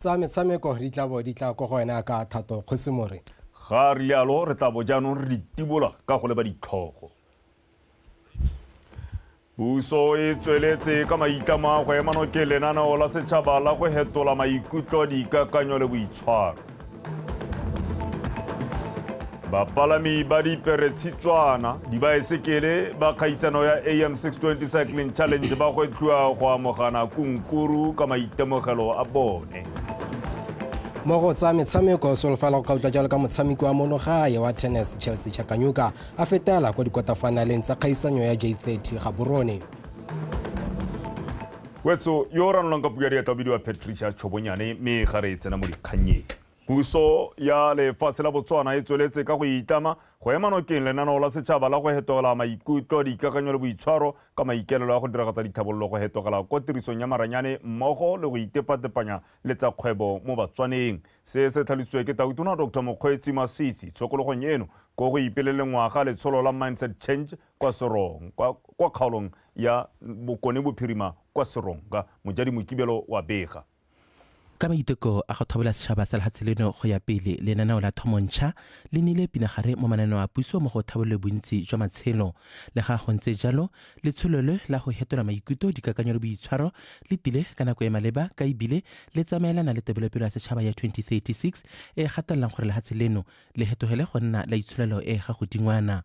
tsa metshameko di tla go wena ka thato kgosimore ga rialo re tla bo jaanong re ditibola ka go leba ditlhogo puso e tsweletse ka maitlamo go ema nokeng lenaneo la setšhaba la go hetola maikutlo dikakanyo le boitshwaro bapalami ba diperetshitswana dibaesekele ba kgaisano ya AM 620 Cycling Challenge ba go tlhua go amogana kunkuru ka maitemogelo a bone mo go tsa metshameko solofela go utla jalo ka motshameko wa monogae wa tennis Chelsea Chakanyuka a fetela kwa dikwatarfinaleng tsa kgaisanyo ya J30 Gaborone wetso yo ranolang ka puya dieta bidiwa Patricia Chobonyane me gare tsena mo dikganyeng puso ya lefatshe la Botswana e tsweletse ka go itama go ema nokeng lenaneo la setšhaba la go hetola maikutlo dikakanyo le boitshwaro ka maikelelo ya go diragatsa dithabololo go hetogela ko tirisong ya maranyane mmogo le go itepatepanya le tsa kgwebo mo batswaneng se tlhalositswe ke tautona Dr. Mokgweetsi Masisi tshokologong eno ko go ipelele ngwaga letsholo la mindset change kwa Serong kwa kgaolong ya bokone bophirima kwa Seronga mojadi mokibelo wa bega ka maiteko a go thobola setšhaba sa lefatshe leno go ya pele lenaneo la thomontšha le nnile pinagare mo mananeo a puso mo go thabolole bontsi jwa matshelo le ga go ntse jalo letshololo la go hetola maikutlo dikakanyo le boitshwaro le tile ka nako e maleba ka ebile le tsamaelana le tebelopelo ya setšhaba ya 2036 e gatelelang gore lefatshe leno le hetogele go nna la itsholelo e ga godingwana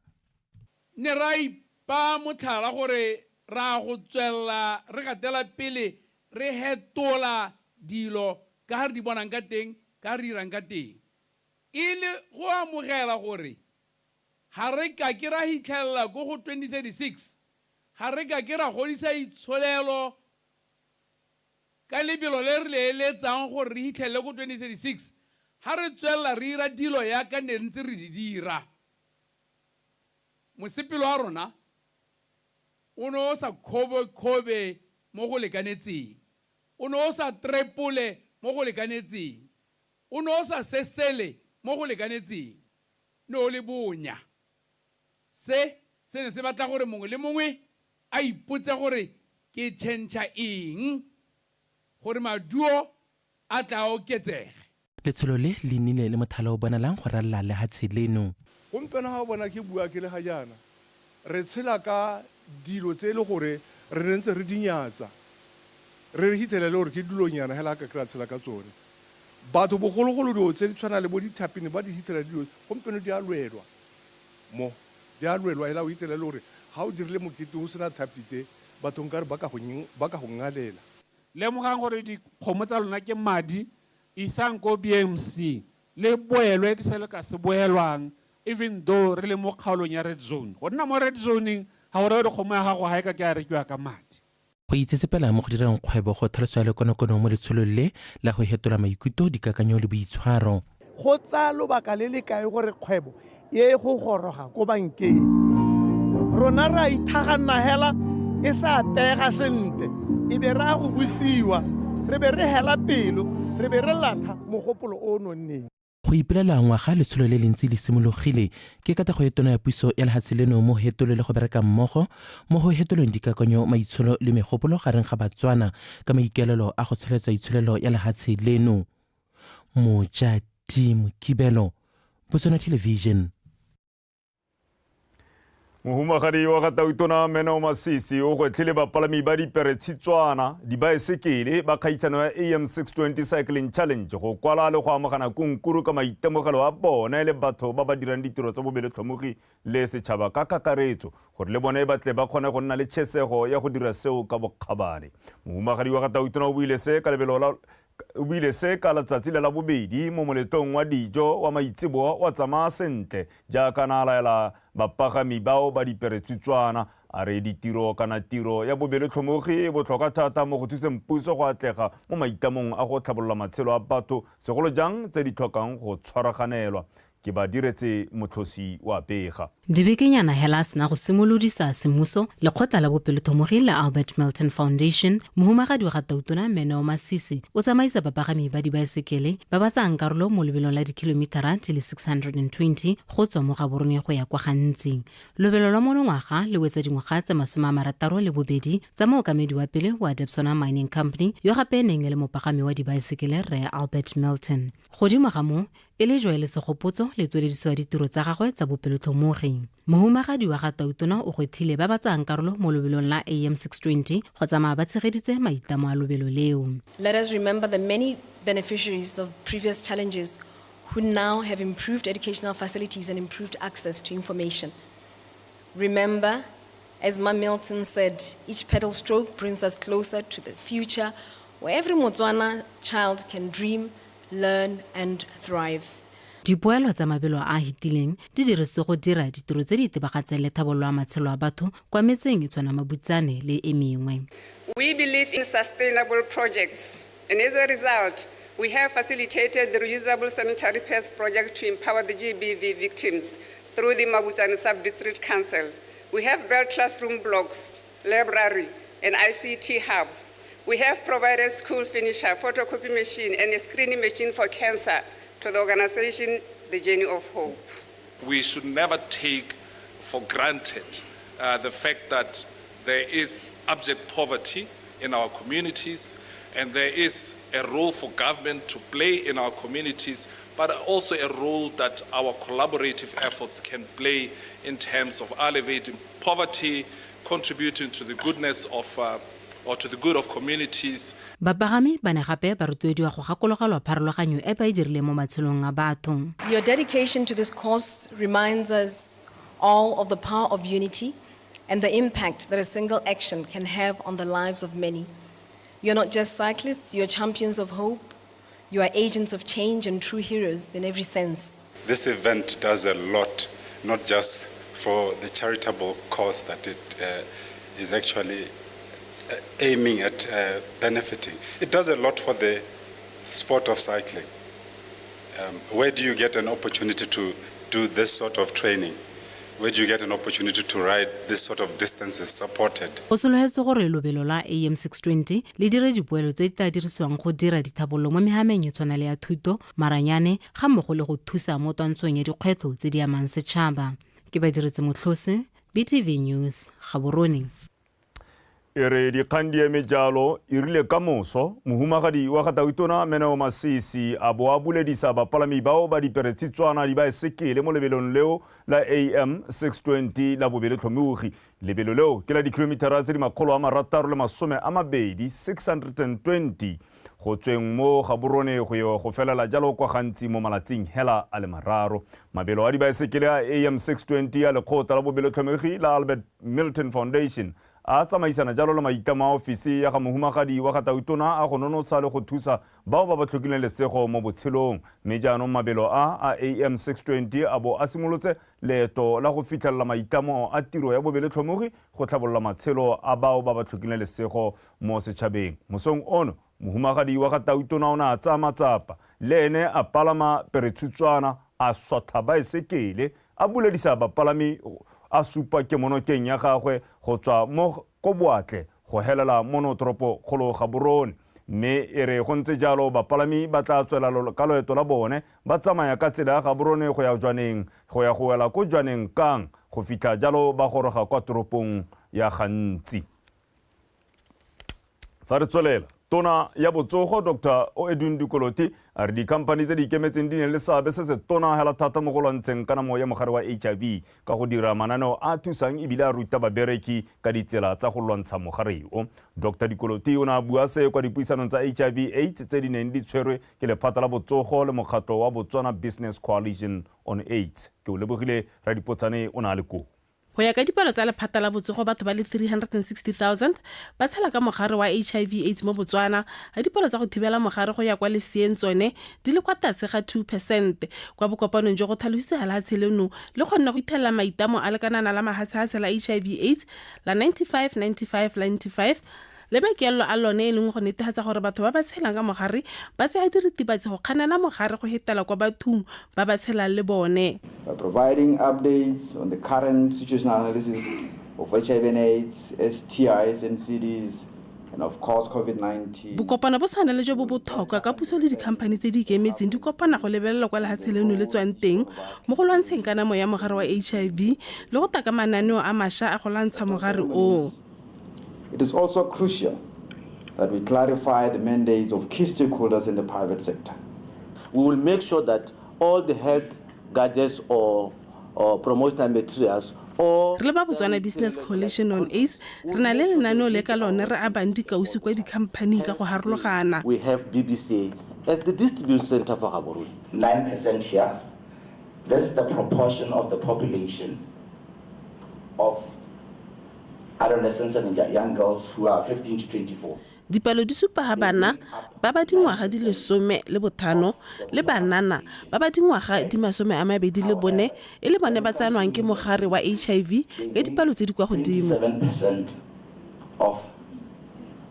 ne ra ipa motlhala gore ra go tswelela re gatela pele re hetola dilo ka ha re di bonang ka teng ka re dirang ka teng ile go amogela gore ha re ka ke ra hitlhella go 2036 ha re ka ke ra godisa itsholelo ka lebelo le re le eletsang gore re hitlhelle go 2036 ha re tswella re ira dilo ya ka ne ntse re di dira mosepelo wa rona o no sa khobe mo go lekanetseng o no sa trepole mo go lekanetseng o no sa sesele mo go lekanetseng no le bonya se ne se batla gore mongwe le mongwe a ipotse gore ke tšhentšha eng gore maduo a tla oketsege letsholo le le nnile le mothale o bonalang go ralla lefatshe leno gompieno ga o bona ke bua ke le ga jaana re tshela ka dilo tse e le gore re ne ntse re dinyatsa re re hitlhela le gore ke dilonyana hela ka kry-a tshela ka tsone batho bogologolo dilo tse di tshwana le bo dithapini ba di hitlhela dilo gompieno di a lwelwa mo di a lwelwa hela o hitlhela le gore ga o dirile mokete o sena thapite batho nkare ba ka go ngalela lemogang gore dikgomo tsa lona ke madi isang ko BMC le boelwe ke se le ka se boelwang even though re le mo kgaolong ya red zone go nna mo red zoneng ga gore dikgomo ya gago ga e ka ke a rekiwa ka madi go itsetsepela mo go dirang kgwebo go tlhaloswa le konokono mo letsholong le la go hetola maikutlo dikakanyo le boitshwaro go tsa lobaka le le kae gore kgwebo e go goroga ko bankeng rona ra ithagana hela e sa pega sentle e be ra go busiwa re be re hela pelo re be re latha mogopolo o nonneng go ipelela ngwaga letsholo le lentsi le simologile ke kata go etona ya puso ya lefatshe leno mo hetolo le go bereka mmogo mo go hetolong dikakanyo maitsholo le megopolo gareng ga batswana ka maikelelo a go tsheletsa itsholelo ya lefatshe leno mojadi mokibelo BOTSWANA television mohumagadi wa gatautona Menao Masisi o gwetlhile bapalami ba diperetshitswana dibaesekele ba kgaisano ya AM 620 Cycling Challenge go kwala le go amogana kunkuru ka maitemogelo a bone le batho ba ba dirang ditiro tsa bobeletlhomogi le setšhaba ka kakaretso gore le bone ba tle ba kgone go nna le tšhesego ya go dira seo ka bokgabane mohumagadi wa gatautona o buile se ka letsatsi le la bobedi mo moletong wa dijo wa maitsiboa wa tsamaya sentle jaaka na laela bapagami bao ba diperetshitswana a re ditiro kana tiro ya bobeletlhomogi botlhokwa thata mo go thuseng puso go atlega mo maitamong a go tlhabolola matshelo a batho segolo jang tse di tlhokang go tshwaraganelwa ke ba diretse motlosi wa pega. Dibekenyana hela sena go simolodisa semmuso lekgotla la bopelothomogi la Albert Milton Foundation mohumagadi wa Gatautona Meneo Masisi o tsamaisa bapagami ba dibaesekele ba ba tsang karolo mo lebelong la dikilomitara di le 620 go tswa mo Gaborone go ya kwa Gantsi. Lobelo la monongwaga le wetsa dingwaga tse 62 tsa mookamedi wa pele wa BOTSWANA Mining Company yo gape neng le mopagami wa dibaesekele Re Albert Milton. Godimo ga mo e le joele segopotso le tswelediso ya ditiro tsa gagwe tsa bopelothomogi. Mohumagadi wa Gatautona o gwethile ba ba tsang karolo mo lobelong la AM 620 go tsamaya ba tshegeditse maitamo a lobelo leo. Let us remember the many beneficiaries of previous challenges who now have improved educational facilities and improved access to information. Remember, as Ma Milton said, each pedal stroke brings us closer to the future where every Motswana child can dream, learn and thrive. Dipoelo tsa mabelo a hitileng di dirisitswe go dira ditiro tse di itebagatseng le thabololo ya matshelo a batho kwa metseng e tshwana Mabutsane le e mengwe. We believe in sustainable projects, and as a result, we have facilitated the reusable sanitary pads project to empower the GBV victims through the Mabutsane Sub-District Council. We have built classroom blocks, library, and ICT hub. We have provided school finisher, photocopy machine, and a screening machine for cancer to the organization, The Journey of Hope. We should never take for granted the fact that there is abject poverty in our communities, and there is a role for government to play in our communities, but also a role that our collaborative efforts can play in terms of alleviating poverty, contributing to the goodness of or to the good of communities. Bapagami ba ne gape ba rotloediwa go gakologelwa pharologanyo e ba e dirile mo matshelong a batho. Your dedication to this cause reminds us all of the power of unity and the impact that a single action can have on the lives of many. You're not just cyclists, you're champions of hope. You are agents of change and true heroes in every sense. This event does a lot, not just for the charitable cause that it is actually aiming at benefiting. It does a lot for the sport of cycling. Where do you get an opportunity to do this sort of training? Where do you get an opportunity to ride this sort of distances supported? Go sologetse gore lobelo la AM 620 le dire dipoelo tse di tla dirisiwang go dira dithabololo mo mehameng e tshwana le ya thuto, maranyane ga mmogo le go thusa mo twantshong ya dikgwetlho tse di amang setšhaba. Ke ba diretse motlhosi BTV News Gaborone. Ere dikgang di emejalo irile ka moso mohumagadi wa Gatautona Meneo Masisi a bo a buledisa bapalami bao ba diperetshitswana di baesekele mo lebelong leo la AM 620 la bobeletlhomogi. Lebelo leo ke la dikilomitara tse di 620 620 go tsweng mo Gaborone go felela jalo kwa Gantsi mo malatsing hela a le mararo. Mabelo a dibaesekele a AM 620 a lekgotla la bobeletlhomogi la Albert Milton Foundation a tsamaisana jalo le maitama a ofisi ya ga mohumagadi wa Gatautona a go nonotsha le go thusa bao ba ba tlhokileng lesego mo botshelong. Mme jaanong mabelo a AM 620 a bo a simolotse leeto la go fitlhelela maitamo a tiro ya bobeletlhomogi go tlhabolola matshelo a bao ba ba tlhokileng lesego mo setšhabeng. Mosong ono mohumagadi wa Gatautona o ne a tsaya matsapa le ene a palama peretshitswana a swatha baesekele a buledisa bapalami a supa ke monokeng ya gagwe go tswa mo go boatle go helela monotoropo kgolo Gaborone. Mme e re go ntse jalo bapalami ba tla tswela ka loeto la bone ba tsamaya ka tsela ya Gaborone go ya Jwaneng go ya go wela ko Jwaneng kang go fitlha jalo ba goroga kwa toropong ya Gantsi. Fa re tswelela tona ya botsogo Dr. Edwin Dikoloti a re dikhamphane tse di ikemetseng di ne le seabe se se tona hela thata mo go lwantsheng kanamo ya mogare wa HIV ka go dira mananeo a thusang ebile a ruta babereki ka ditsela tsa go lwantsha mogare o. Dr. Dikoloti o ne a bua se kwa dipuisanong tsa HIV/AIDS tse di neng di tshwerwe ke lephata la botsogo le mokgatlo wa BOTSWANA Business Coalition on AIDS. Ke o lebogile Radipotsane o na le ko. Go ya ka dipalo tsa lephata la botsogo batho ba le 360,000 ba tshela ka mogare wa HIV/AIDS mo Botswana. Ga dipalo tsa go thibela mogare go ya kwa leseeng tsone di le kwa tlase ga 2%. Kwa bokopanong jo go tlhalositse lefatshe leno le kgonne go ithelela maitamo a lekanana la mahatshe la HIV/AIDS la 95-95-95 le maikaelelo a lone e leng go netefatsa gore batho ba ba tshelang ka mogare ba tsaya diritibatsi go kganela mogare go hetela kwa bathong ba ba tshelang le bone. By providing updates on the current situational analysis of HIV and AIDS, STIs and CDs, and of course COVID-19. Bokopana bo tshwana le jo bo botlhokwa ka puso le dikhamphani tse di ikemetseng di kopana go lebelela kwa lehatshe leno le tswang teng mo go lwantsheng kanamo ya mogare wa HIV le go taka mananeo a mašwa a go lwantsha mogare o. It is also crucial that we clarify the mandates of key stakeholders in the private sector. We will make sure that all the health gadgets or promotional materials re le ba Botswana Business Coalition on AIDS re na le lenaneo le ka lone re a bang dikausi kwa dikhamphani ka go harologana. We have BBC as the distribution center for Gaborone. 9% here. This is the proportion of the population of adolescents and young girls who are 15 to 24. Dipalo di supa ha bana ba ba dingwaga di 15 le banana ba ba dingwaga di 24 e le bone ba tsanwang ke mogare wa HIV ka dipalo tse di kwa godimo. 7% of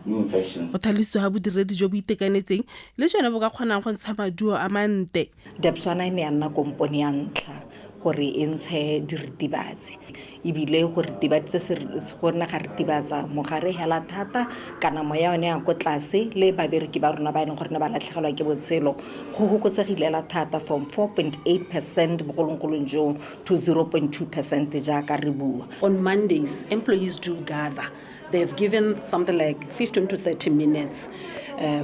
new infections. Go tlhalosiwa ha bodiredi jo bo itekanetseng le jone bo ka kgonang go ntsha maduo a mante. BOTSWANA ne ya nna kompone ya ntlha gore e ntshe diritibatsi ebile gore diritibatsi se go nna ga ritibatsa mogare hela thata kana moya yone ya go tlase le babereki ba rona ba ene gore ne ba latlhegelwa ke botshelo go hokotsegile la thata from 4.8% bogolongolong jo to 0.2% jaaka re bua. On Mondays, employees do gather. They've given something like 15 to 30 minutes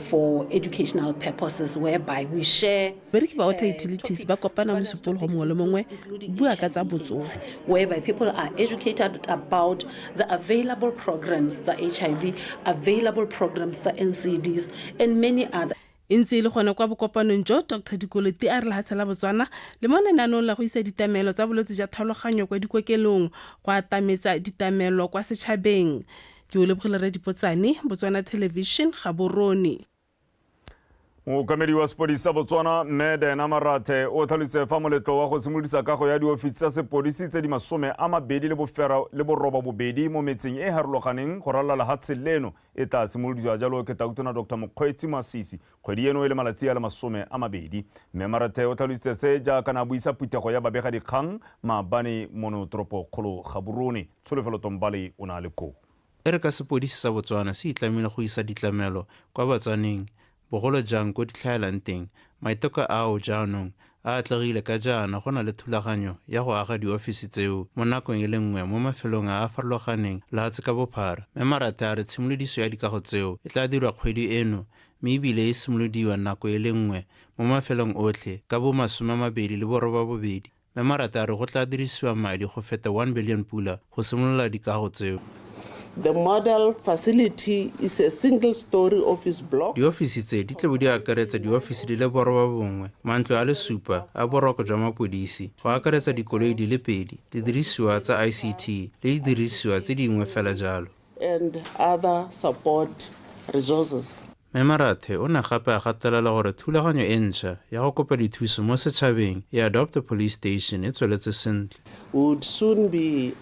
for educational purposes whereby we share bereki ba water utilities ba kopana mo sepolo go mongwe le mongwe bua ka tsa botsogo whereby people are educated about the available programs tsa HIV, available programs tsa NCDs and many other. Intse le gone kwa bokopanong jo Dr. Dikoloti a re lahatsela Botswana le mo lenanong la go isa ditamelo tsa bolwetse ja tlhaloganyo kwa dikokelong go atametsa ditamelo kwa setšhabeng. Ke o lebogile re dipotsane Botswana Television Gaborone. Mookamedi wa sepodisi sa Botswana Medena Marathe o tlhalositse fa moletlo wa go simolodisa kago ya diofisi tsa sepodisi tse di 20 le boroba bobedi mo metseng e harologaneng go ralala lehatshe leno e tla simolodisiwa jalo ke Tautona Dr. Mokgweetsi Masisi kgwedi eno e le malatsi a le 20. Mme Marathe o tlhalositse se jaaka na buisa phuthego ya babega dikgang maabane monotoropo kgolo Gaborone. Tsholofelo Tombale o na le ko. E re ka sepodisi sa Botswana se itlamile go isa ditlamelo kwa Batsaneng bogolo jang ko di tlhaelang teng maiteko ao jaanong a atlegile ka jaana go na le thulaganyo ya go aga diofisi tseo mo nakong e le nngwe mo mafelong a farologaneng lehatshe ka bophara. Mme Marathe a re tshimolodiso ya dikago tseo e tla dirwa kgwedi eno mme ebile e simolodiwa nako e le nngwe mo mafelong otlhe ka bo 2022. Mme Marathe a re go tla dirisiwa madi go feta 1 billion pula go simolola dikago tseo. The model facility is a single-story office block. Diofisi tse di tlebo di akaretsa diofisi di le boroba bongwe, mantlo a le supa a boroko jwa mapodisi, go akaretsa dikoloi di le 2, didirisiwa tsa ICT le didirisiwa tse dingwe fela jalo. And other support resources. Mme Marathe o ne gape a gatelela gore thulaganyo e ntšha ya go kopa dithuso mo setšhabeng ya Adopt a Police Station e tsweletse sentle. We would soon be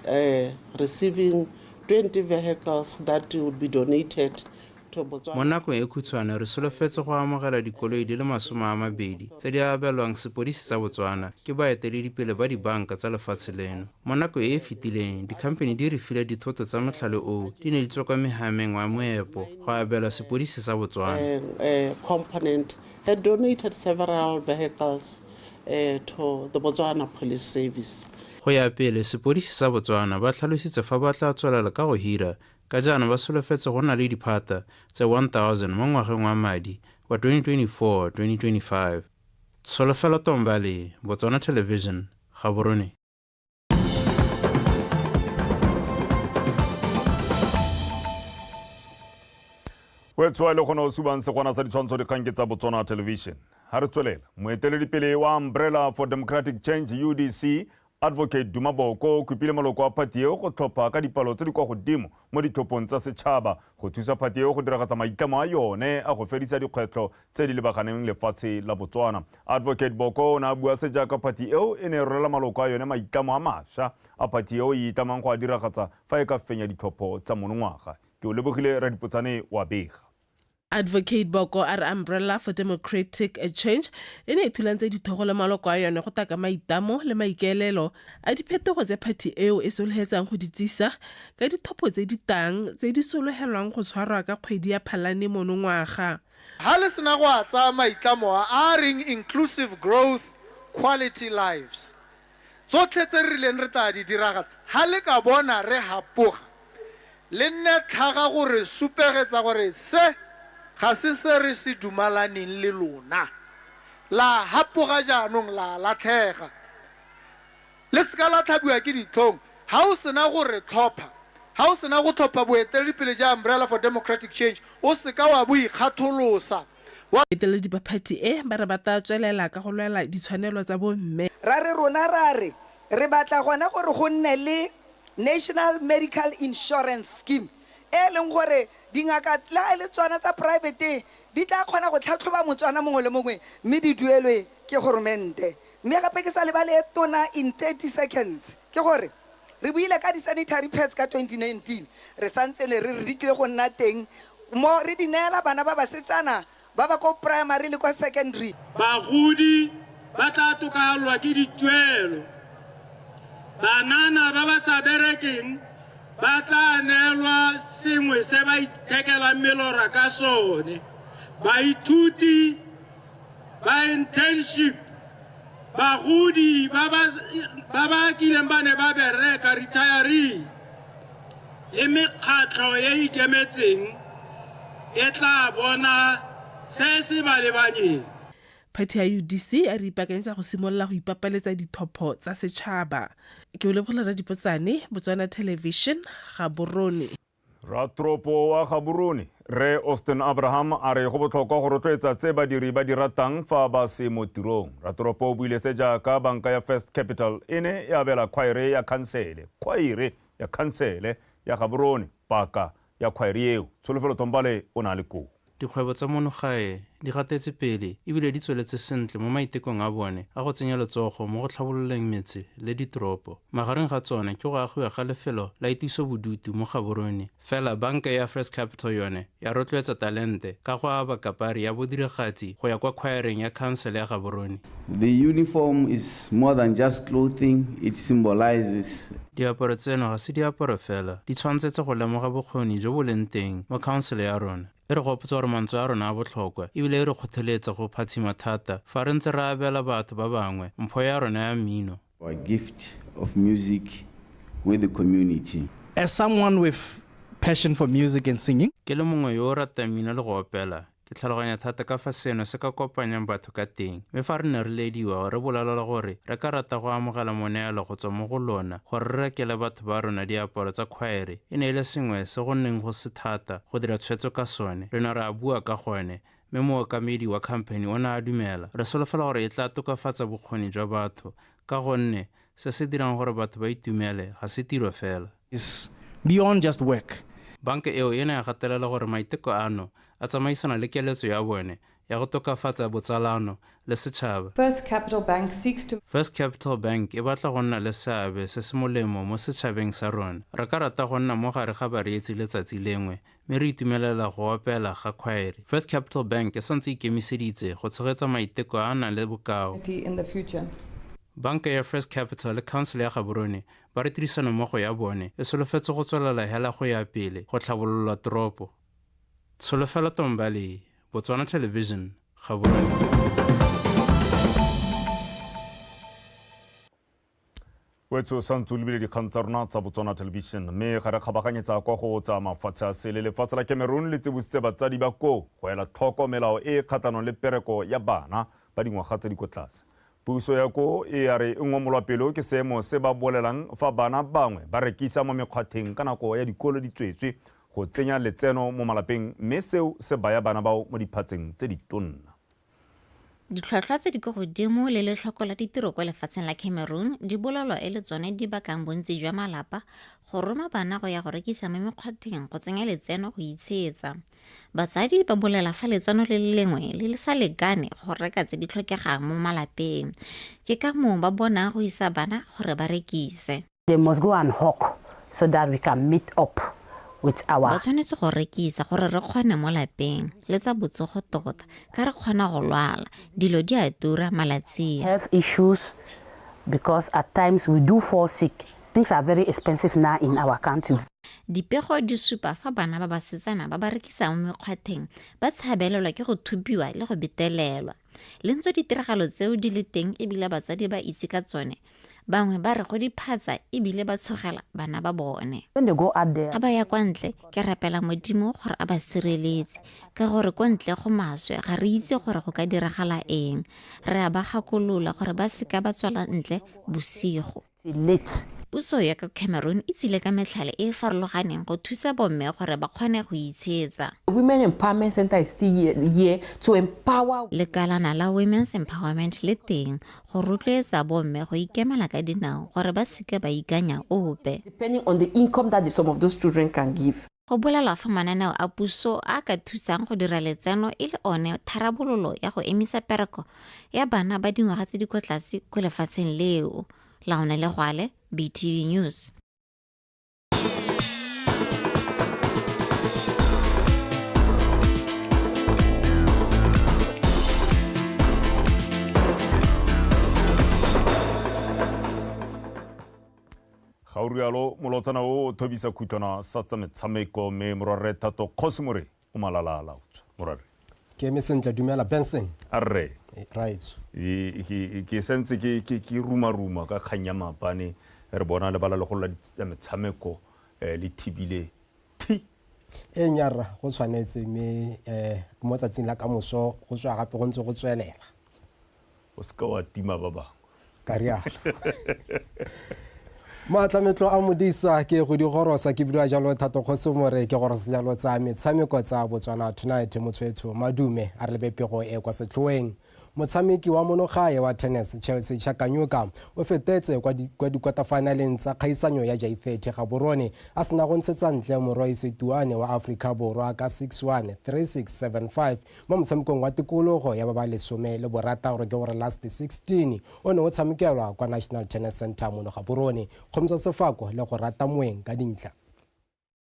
receiving 20 vehicles that would be donated to Botswana. Mo nakong e khutshwane re solofetse go amogela dikoloi di le 20 tse di abelwang sepodisi sa Botswana ke baeteledipele ba dibanka tsa lefatshe leno. Mo nakong e fetileng dikhamphani di re file dithoto tsa motlhale o di ne di tswa kwa mehameng wa moepo go abelwa sepodisi sa Botswana. A component had donated several vehicles to the Botswana Police Service. Go ya pele sepodisi sa Botswana ba tlhalositse fa ba tla tswelela ka go hira ka jaana ba solofetse go na le diphata tse 1000 mo ngwageng wa madi wa 2024-2025. Solofelo Tombale, Botswana Television, Gaborone. Wetswa le gona o subang se gona sa ditshwantsho dikgang ke tsa Botswana Television. Ha re tswelela moeteledipele wa Umbrella for Democratic Change UDC Advocate Dumaboko kupile maloko a phati eo go tlhopha ka dipalo tse di kwa godimo mo ditlhophong tsa setšhaba go thusa phati eo go diragatsa maitlamo a yone a go fedisa dikgwetlho tse di lebaganeng lefatshe la Botswana. Advocate Boko o ne a bua se jaaka phati eo e ne rwela maloko a yone maitlamo a mašwa a phati eo e itlamang go a diragatsa fa e ka fenya ditlhopho tsa monongwaga. ke o lebogile Radipotsane wa bega. Advocate Boko a re Umbrella for Democratic Change e ne e thulantse dithogo le maloko a yone go taka maitamo le maikaelelo a diphetogo tse phathi eo e sologetsang go di tsisa ka dithopo tse di tang tse di sologelwang go tshwarwa ka kgwedi ya Phalane monongwaga. Ha le sena go a tsaya maitlamo a reng inclusive growth, quality lives. Tsotlhe tse rileng re tla di diragatsa ha le ka bona re hapoga le nne tlhaga gore supegetsa gore se ga se re se dumalaneng le lona la hapoga jaanong la latlhega le ska la tlhabiwa ke ditlhong ha o sena gore tlhopha ha o sena go tlhopha boeteledipele ja Umbrella for Democratic Change o se ka wa boikgatholosa baeteledipele ba phathi e ba re bata tswelela ka go lwela ditshwanelo tsa bomme ra re batla gona gore go nne le National Medical Insurance Scheme e leng gore dingaka la le tswana tsa private di tla kgona go tlhatlhoba motswana mongwe le mongwe mme di duelwe ke governmente mme gape ke sa le ba le tona in 30 seconds ke gore re buile ka di-sanitary pads ka 2019 re santse le re tlile go nna teng mo re di neela bana ba basetsana ba ba ko primary le ko secondary bagodi ba tla tokagalwa ke dituelo banana ba ba sa berekeng ba tla neelwa sengwe se ba ithekela melora ka sone baithuti ba internship bagodi ba ba kileng ba ne ba bereka retiree le mekgatlho e ikemetseng e tla bona se se ba lebanyeng. Phathi ya UDC a re ipakanyetsa go simolola go ipapaletsa dithopo tsa setšhaba. Ke o leboga Radipotsane, Botswana Television, Gaborone. Ratropo wa Gaborone re Austin Abraham a re go botlhokwa go rotloetsa tse badiri ba di ratang fa ba se mo tirong. Ratropo o buile se jaaka banka ya First Capital e ne e abela khwaere ya khansele ya Gaborone paka ya khwaere eo. Tsholofelo Tombale o na le ko. Dikgwebo tsa monogae di gatetse pele ebile di tsweletse sentle mo maitekong a bone a go tsenya letsogo mo go tlhabololeng metse le ditoropo. Magareng ga tsone ke go agiwa ga lefelo la itisobodutu mo Gaborone. Fela banka ya First Capital yone ya rotloetsa talente ka go aba kapari ya bodiragatsi go ya kwa khwaereng ya khansele ya Gaborone. The uniform is more than just clothing, it symbolizes. Diaparo tseno ga se diaparo fela, di tshwantsetse go lemoga bokgoni jo bo leng teng mo khansele ya rona. E re gopotsa gore mantswe a rona a botlhokwa ebile e re kgotheletsa go phatsima thata fa re ntse re abela batho ba bangwe mpho ya rona ya mmino. A gift of music with the community. As someone with passion for music and singing, ke le mongwe yo o ratang mmino le go opela ke tlhaloganya thata ka fa seno se ka kopanyang batho ka teng mme fa re ne re lediwa re bolalola gore re ka rata go amogela moneelo go tswa mo go lona gore re rekele batho ba rona diaparo tsa khwaere e ne e le sengwe se go nneng go se thata go dira tshwetso ka sone re ne re a bua ka gone mme mookamedi wa company o ne a dumela re solofela gore e tla tokafatsa bokgoni jwa batho ka gonne se se dirang gore batho ba itumele ga se tiro fela. Is beyond just work. Banka eo e ne ya gatelela gore maiteko ano a tsamaisana le keletso ya bone ya go tokafatsa botsalano le setšhaba. First Capital Bank seeks to... First Capital Bank e batla go nna le seabe se se molemo mo setšhabeng sa rona. Re ka rata go nna mo gare ga bareetsi letsatsi lengwe mme re itumelela go opela ga khwaere. First Capital Bank e santse ikemiseditse go tshegetsa maiteko a nang le bokao. in the future. Banka ya First Capital le Council ya Gaborone ba re tirisano mmogo ya bone e solofetse go tswelela hela go ya pele go tlhabolola toropo. Tsholofelo Tombale, Botswana Television, Gaborone. Wetso santse o lebile dikgang tsa rona tsa Botswana Television mme ga re kgabaganyetsa kwa go tsa mafatshe a sele lefatshe la Cameroon le tsebositse batsadi ba ko go ela tlhoko melao e kgathanong le pereko ya bana ba dingwaga tse di ko tlase. Puso ya ko e a re ngomolwa pelo ke seemo se ba bolelang fa bana bangwe ba rekisa mo mekgwatheng ka nako ya dikolo di tswetswe go tsenya letseno mo malapeng mme seo se baya bana bao mo diphatseng tse di tonna. Ditlhwatlhwa tse di go godimo le letlhoko la ditiro kwa lefatsheng la Cameroon di bolalwa e le tsone di bakang bontsi jwa malapa go roma bana go ya go rekisa mo mekgwatheng go tsenya letseno go itsheetsa. Batsadi ba bolela fa letseno le lengwe le sa lekane go reka tse di tlhokegang mo malapeng. Ke ka moo ba bona go isa bana gore ba rekise. They must go and hawk so that we can meet up with our ba tshwanetse go rekisa gore re kgone mo lapeng le tsa botsogo tota ka re kgona go lwala dilo di a tura malatsing health issues because at times we do fall sick. Things are very expensive now in our country. Dipego di supa fa bana ba basetsana ba ba rekisa mo mekgwatheng ba tshabelelwa ke go thubiwa le go betelelwa. Le ntse ditiragalo tseo di le teng e bile batsadi ba itse ka tsone. Bangwe ba re go diphatsa e bile ba tshogela bana ba bone. When they go out there, ga ba ya kwa ntle ke rapela modimo gore a ba sireletse ka gore kwa ntle go maswe ga re itse gore go ka diragala eng. Re a ba gakolola gore ba seka ba tswala ntle bosigo. Puso ya ka Cameroon e tsile ka metlhale e farologaneng go thusa bomme gore ba kgone go itshetsa. Women Empowerment Center is still here to empower. Lekalana la Women's Empowerment le teng go rotloetsa bomme go ikemela ka dinao gore ba seke ba ikanya ope. Depending on the income that some of those children can give. Go bolela fa mananeo a puso a ka thusang go dira letseno e le one tharabololo ya go emisa pereko ya bana ba dingwaga tse di kwa tlase go lefatsheng leo. Laona le Gwale, BTV News. Gaurialo molotana o thobisa khutwana sa tsa metshameko me morare thato Cosmore o malala lautso morare ke mesentla dumela Benson arre right ke sentse ke ruma ka khanya mapane re bona le bala le go la metshameko le tibile e nyara go tshwanetse me mo tsatsing la ka moso go tswa gape go ntse go tswelela o ska wa tima ba bang ka rialo Matlametlo a modisa ke go di gorosa ke bidwa jalo thato Cosmore ke gorosa jalo tsa metshameko tsa Botswana tonight motswetso madume a re bepego e kwa setlhoeng motshameki wa monogae wa tennis Chelsea Chakanyuka o fetetse kwa di-quarter finaleng tsa kgaisanyo ya J30 Gaborone a sena go ntshetsa ntle moroi Setuane wa Afrika Borwa ka 6-1 3-6 7-5 mo motshamekong wa tikologo ya ba ba lesome le borata gore ke gore last 16 o ne o tshamekelwa kwa National Tennis Center mo Gaborone kgomtsa sefako le go rata moeng ka dintlha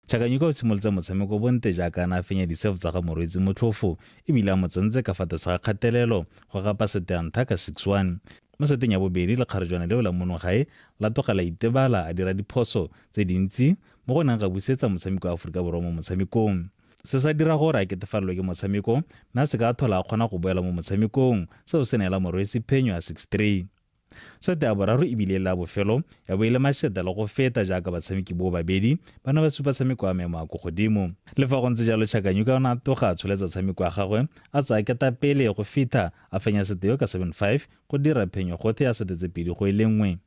Chakanyuka o simolotse motshameko bonte jaaka na fenya di-serve tsa ga morwetsi motlhofo e bile a motsentse ka fata sa kgatelelo go gapa seteantha ka 6-1 mo seteng ya bobedi le kgarejwana leo la monogae la togela itebala a dira diphoso tse dintsi mo go nang ga busetsa motshameko wa Aforika Borwa mo motshamekong se sa dira gore a ketefalelwe ke motshameko na se ka thola a kgona go boela mo motshamekong seo se neela morwetsi phenyo ya 6-3 Sete a boraro e bile la bofelo ya bo ile masheta le go feta jaaka batshameki bo babedi bana ba supa tshameko a memo a go godimo le fa go ntse jalo Chakanyuka o na toga tsholetsa tshameko a gagwe a tsaya keta pele go fita a fenya seteo ka 7-5 go dira phenyo gothe ya setetse pedi go ile nngwe.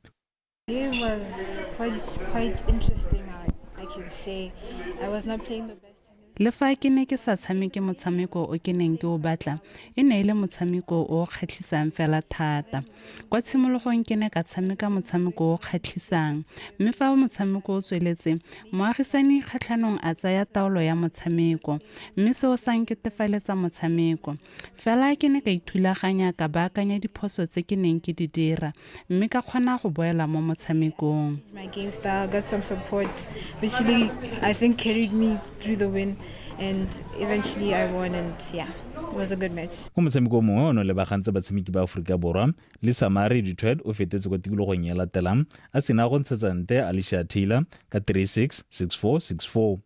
It was quite interesting, I can say. I was not playing the best. Le fa ke ne ke sa tshameke motshameko o ke neng ke o batla e ne ile motshameko o kgatlhisang fela thata kwa tshimologong ke ne ka tshameka motshameko o kgatlhisang mme fa motshameko o tsweletse moagisani kgatlhanong a tsaya taolo ya motshameko mme se o sanketefaletsa motshameko fela ke ne ka ithulaganya ka baakanya diphoso tse ke neng ke di dira mme ka kgona go boela mo motshamekong. My game style got some support which really I think carried me through the win. And eventually I won and yeah, it was a good match. Go motshameko mongwe o no le bagantse batshameki ba Aforika Borwa le Samari Detroit o fetetse go tikologong ya latelang a sena go ntshetsa nte Alicia Taylor ka 3-6 6-4 6-4.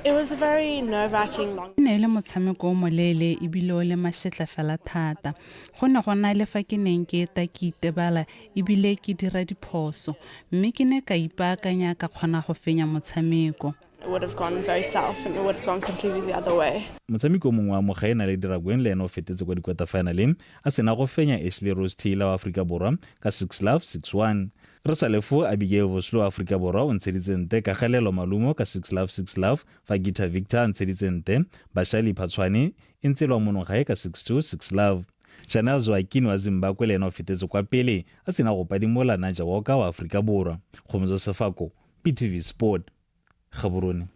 It was a very nerve-wracking long. Ne le motshameko o molele e bile o le mashetla fela thata go ne go na le fa ke neng ke ta ke itebala e bile ke dira diphoso mme ke ne ka ipaakanya ka kgona go fenya motshameko. It would have gone very south and it would have gone completely the other way. Motshameko mongwe wa mogae na le Diragwen le ene o fetetse kwa di-quarter finaleng a sena go fenya Ashley Rose Taylor wa Aforika Borwa ka 6-love 6-1. Re sa lefo Abigail Voslo wa Aforika Borwa o ntsheditse nte ka Galelo Malumo ka 6-love 6-love fa Gita Victor a ntsheditse nte Bashali Phathwane e ntse lwa monogae ka 6-2 6-love. Chanel Zwakini wa Zimbabwe le ene o fetetse kwa pele a sena go padimola Naja Walker wa Aforika Borwa. Kgomotso Sefako, PTV Sport. Gaborone.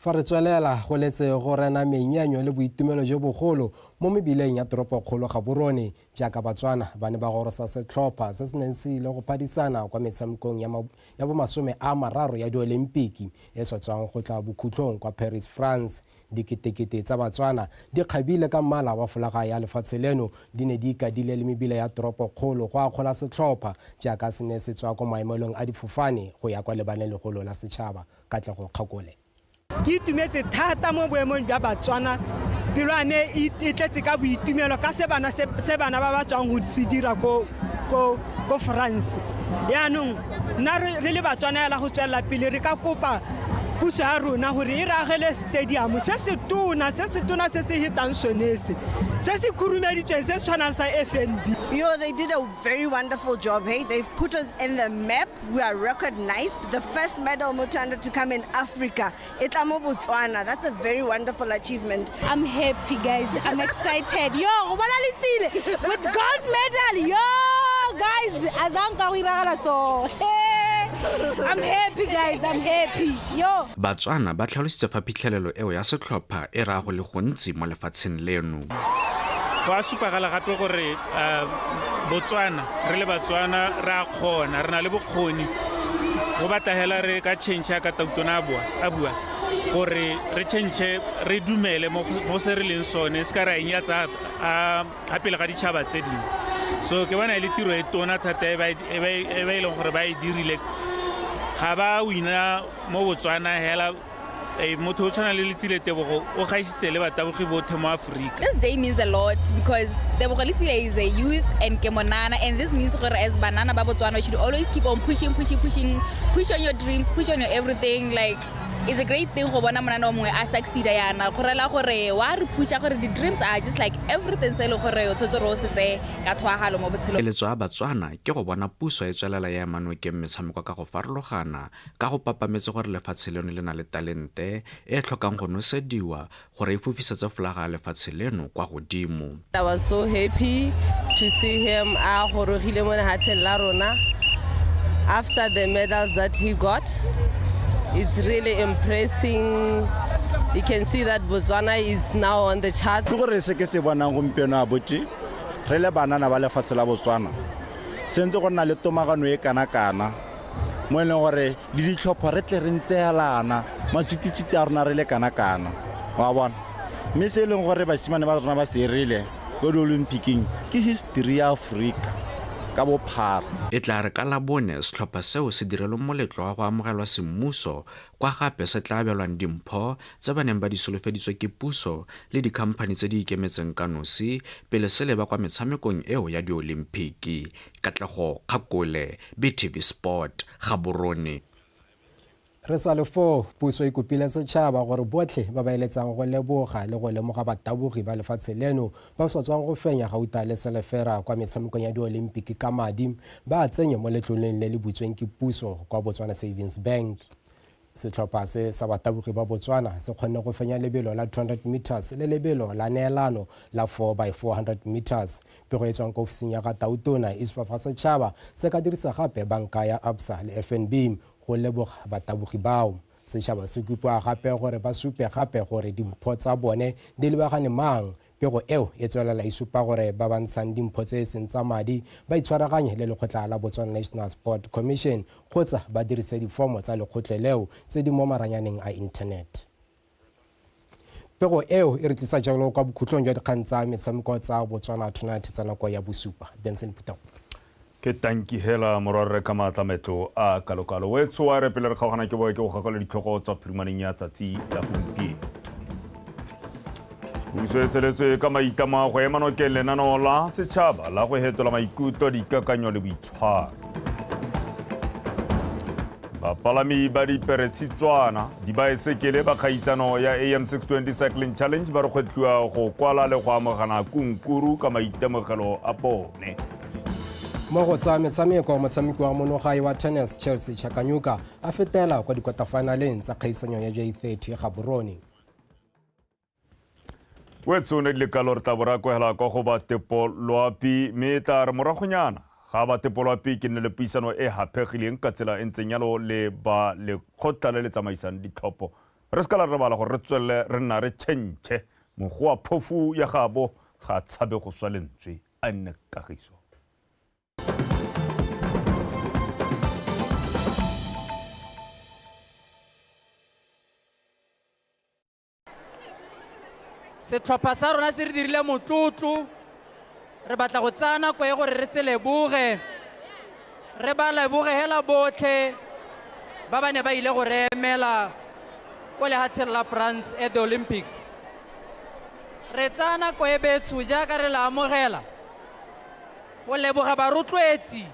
fa re tswelela go letse go rena menyanyo le boitumelo jo bogolo mo mebileng ya toropokgolo Gaborone jaaka Batswana ba ne ba gorosa setlhopha se se neng se ile go phadisana kwa metshamekong ya bo 30 ya diolimpiki e sotswang go tla bokhutlong kwa Paris, France. Diketekete tsa Batswana di kgabile ka mmala wa folaga ya lefatshe leno di ne di ikadile le mebile ya toropokgolo go akgola setlhopha jaaka se ne se tswa ko maemelong a difofane go ya kwa lebaneng legolo la setšhaba. Katlego Kgakole. Ke itumetse thata mo boemong jwa Batswana pelo ya me e tletse ka boitumelo ka se bana ba ba tswang go se dira ko France. Yaanong nna re le Batswana la go tswelela pele re ka kopa puso ya rona gore e ragele stadium se se tona se se hitang sonese se se khurumeditsweng se tshwanang sa FNB. They did a very wonderful job. Hey, they've put us in the map. We are recognized. The first medal mo 200 to come in Africa. It's mo Botswana. That's a very wonderful achievement. I'm happy, guys. I'm excited. Yo, with gold medal. Yo, guys, azanka wiragala so. I'm happy, guys. I'm happy. Yo. Batswana ba tlhalositse fa phitlhelelo eo ya setlhopha e ra go le gontsi mo lefatsheng leno. Go a supagala gape gore Botswana re le Batswana ra kgona re na le bokgoni go batla hela re ka change ka tautona a bua gore re change re dumele mo se re leng sone se ka ra inyatsa a pele ga ditšhaba tse dingwe. So ke bona ile tiro e tona thata e ba ile gore ba e dirile ga ba wina mo Botswana hela. This day means a lot because the Bokolitile is a youth and Kemonana, and this means as Banana Babotswana, you should always keep on push on your dreams, push on your everything. Like, it's a great thing for I succeed. The dreams are just like everything. Eletso ya Batswana ke go bona puso e tswelela ya manwe ke metshameko ka go farologana ka go papametse gore lefatshe leno le na le talente e tlhokang go nosediwa gore e fofisetse folaga ya lefatshe leno kwa godimo. I was so happy to see him gorogile mo lehateng la rona after the medals that he got. It's really impressing. You can see that Botswana is now on the chart. Gore se ke se bonang gompieno a botse re le banana ba lefatshe la Botswana sentse go nna le tomagano e kana mo le gore le ditlhopha re tle re ntseelana matsutitsutsi a rona re le kana wa bona mme se leng gore basimane ba rona ba se rile go Olympiking ke history ya Africa ka bophara. E tla re ka Labone setlhopha seo se direlo moletlo wa go amogelwa semmuso kwa gape se tla abelwang dimpho tse ba neng ba di solofeditswe ke puso le dikhamphane tse di ikemetseng ka nosi pele se leba kwa metshamekong eo ya diolimpiki. Katlego Kgakole, BTV Sport, Gaborone. Re sa le 4 puso e kopile setšhaba gore botlhe ba ba eletsang go leboga le go lemoga batabogi ba lefatshe leno ba sa tswang go fenya gauta le selefera kwa metshamekong ya diolimpiki ka madi ba tsenye mo letloleng le le butsweng ke puso kwa Botswana Savings Bank. Setlhopha se sa batabogi ba Botswana se kgonne go fenya lebelo la 200 meters le lebelo la neelano la 4x400 meters. Pego e tswang ko ofising ya ga Tautona e supa fa setšhaba se ka dirisa gape banka ya Absa le FNB go leboga batabogi bao. Setšhaba se kopiwa gape gore ba supe gape gore dimpho tsa bone di lebagane mang. Pego eo e tswelela e supa gore ba bantshang dimpho tse e seng tsa madi ba itshwaraganye le lekgotla la Botswana National Sport Commission kgotsa ba dirise difomo tsa lekgotle leo tse di mo maranyaneng a internet. Pego eo e re tlisa jalo kwa bokhutlong jwa dikgang tsa metshameko tsa Botswana Tonight tsa nako ya bosupa. Benson Putau. Ke tanki hela morare ka matlametlo a kalokalo wetso wa re pele re kgaogana ke boe ke go gakala ditlhogo tsa phirimaneng ya tsatsi la gompieno. Puso e tsweletse ka maitama go ema nokeng lenaneo la setšhaba la go hetola maikutlo dikakanyo le boitshwaro. Bapalami ba diperesetswana dibaesekele ba kgaisano ya AM620 Cycling Challenge ba re kgwetliwa go kwala le go amogana kunkuru ka maitemogelo a bone. Mo go tsa metshameko motshameki wa monogae wa tennis Chelsea Chakanyuka a fetela kwa dikwartafinaleng tsa kgaisanyo ya J30 Gaborone. Wetsone le kalor tabora ko hela go go ba tepo loapi metar moragonyana ga ba tepo loapi ke ne le puisano e hapegileng ka tsela e ntseng yalo le ba le khotla le tsamaisang ditlhopho re ska la re bala gore re tswelle re nna re tšhentšhe mokgwa phofu ya gabo ga tshabe go swa lentswe a nne kagiso. Setlhopha sa rona se re dirile motlotlo re batla go tsaya nako e gore re se leboge re ba leboge hela botlhe ba ba ne ba ile go re emela ko lehatsheng la France at the Olympics. Re tsaya nako e betsho jaaka re la amogela go leboga barotloetsi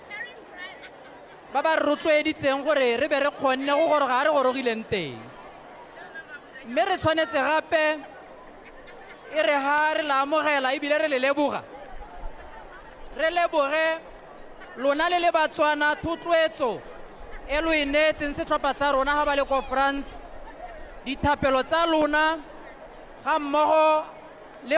ba ba rotloeditseng gore re be re kgonne go goroga re gorogileng teng, mme re tshwanetse gape e re ha re la amogela ebile re le leboga re leboge lona le le Batswana thotloetso e lo inetseng setlhopha sa rona ha ba le ko France, dithapelo tsa lona ga mmogo